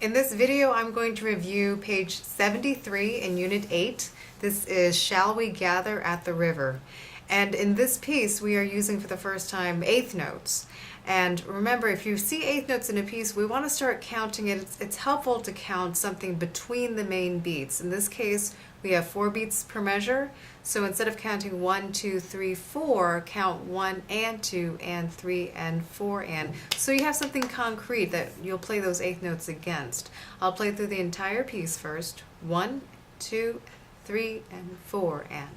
In this video, I'm going to review page 73 in Unit 8. This is Shall We Gather at the River? And in this piece, we are using for the first time eighth notes. And remember, if you see eighth notes in a piece, we want to start counting it. It's helpful to count something between the main beats. In this case, we have 4 beats per measure. So instead of counting 1, 2, 3, 4, count 1 and 2 and 3 and 4 and. So you have something concrete that you'll play those eighth notes against. I'll play through the entire piece first. 1, 2, 3, and 4 and.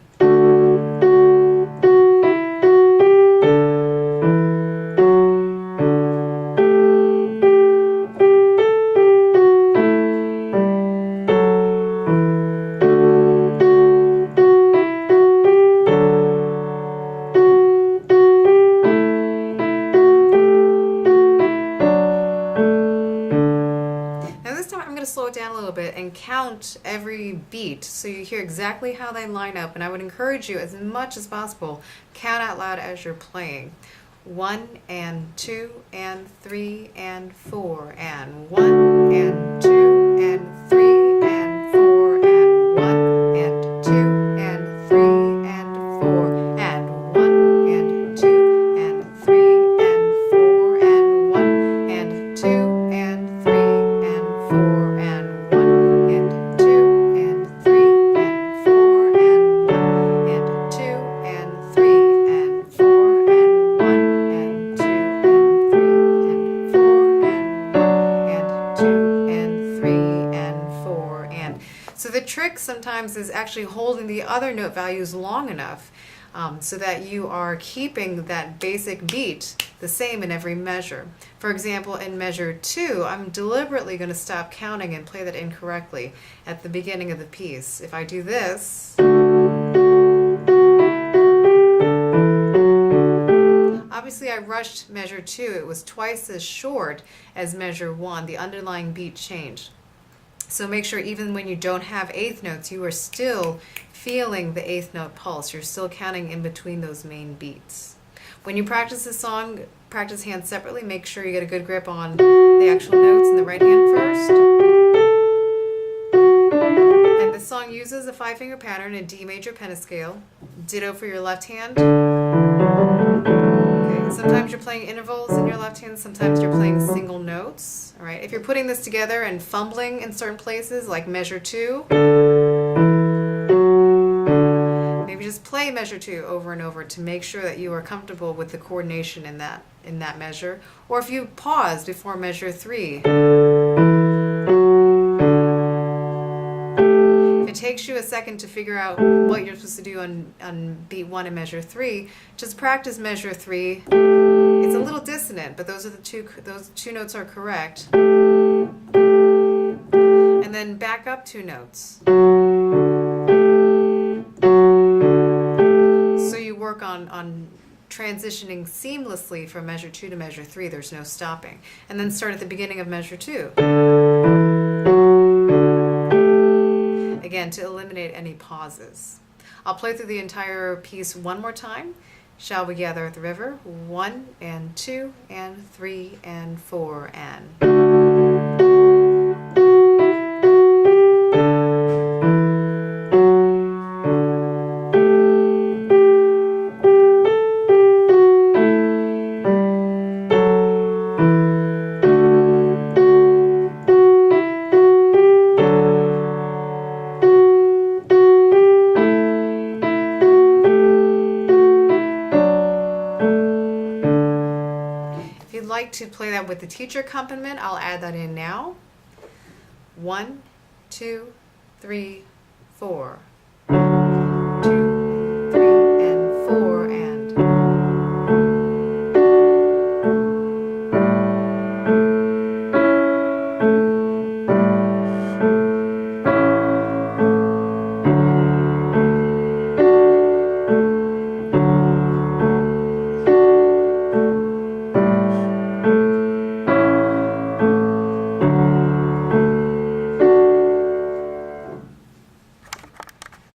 Slow it down a little bit and count every beat so you hear exactly how they line up, and I would encourage you as much as possible, count out loud as you're playing. 1 and 2 and 3 and 4 and 1 and 2 and 3 and 4 and 1 and 2 and 3 and 4 and 1 and 2 and 3 and 4 and 1 and 2 and 3 and 4 So the trick sometimes is actually holding the other note values long enough so that you are keeping that basic beat the same in every measure. For example, in measure 2, I'm deliberately going to stop counting and play that incorrectly at the beginning of the piece. If I do this, obviously I rushed measure 2. It was twice as short as measure 1. The underlying beat changed. So make sure even when you don't have eighth notes, you are still feeling the eighth note pulse. You're still counting in between those main beats. When you practice this song, practice hands separately. Make sure you get a good grip on the actual notes in the right hand first. And the song uses a 5-finger pattern in D major pentascale. Ditto for your left hand. Sometimes you're playing intervals in your left hand, sometimes you're playing single notes. All right. If you're putting this together and fumbling in certain places, like measure 2, maybe just play measure 2 over and over to make sure that you are comfortable with the coordination in that measure. Or if you pause before measure 3. If it takes you a second to figure out what you're supposed to do on beat 1 and measure 3, just practice measure 3. It's a little dissonant, but those two notes are correct. And then back up 2 notes. So you work on transitioning seamlessly from measure 2 to measure 3. There's no stopping. And then start at the beginning of measure 2. Again, to eliminate any pauses. I'll play through the entire piece one more time. Shall we gather at the river? 1 and 2 and 3 and 4 and. Like to play that with the teacher accompaniment, I'll add that in now. 1, 2, 3, 4.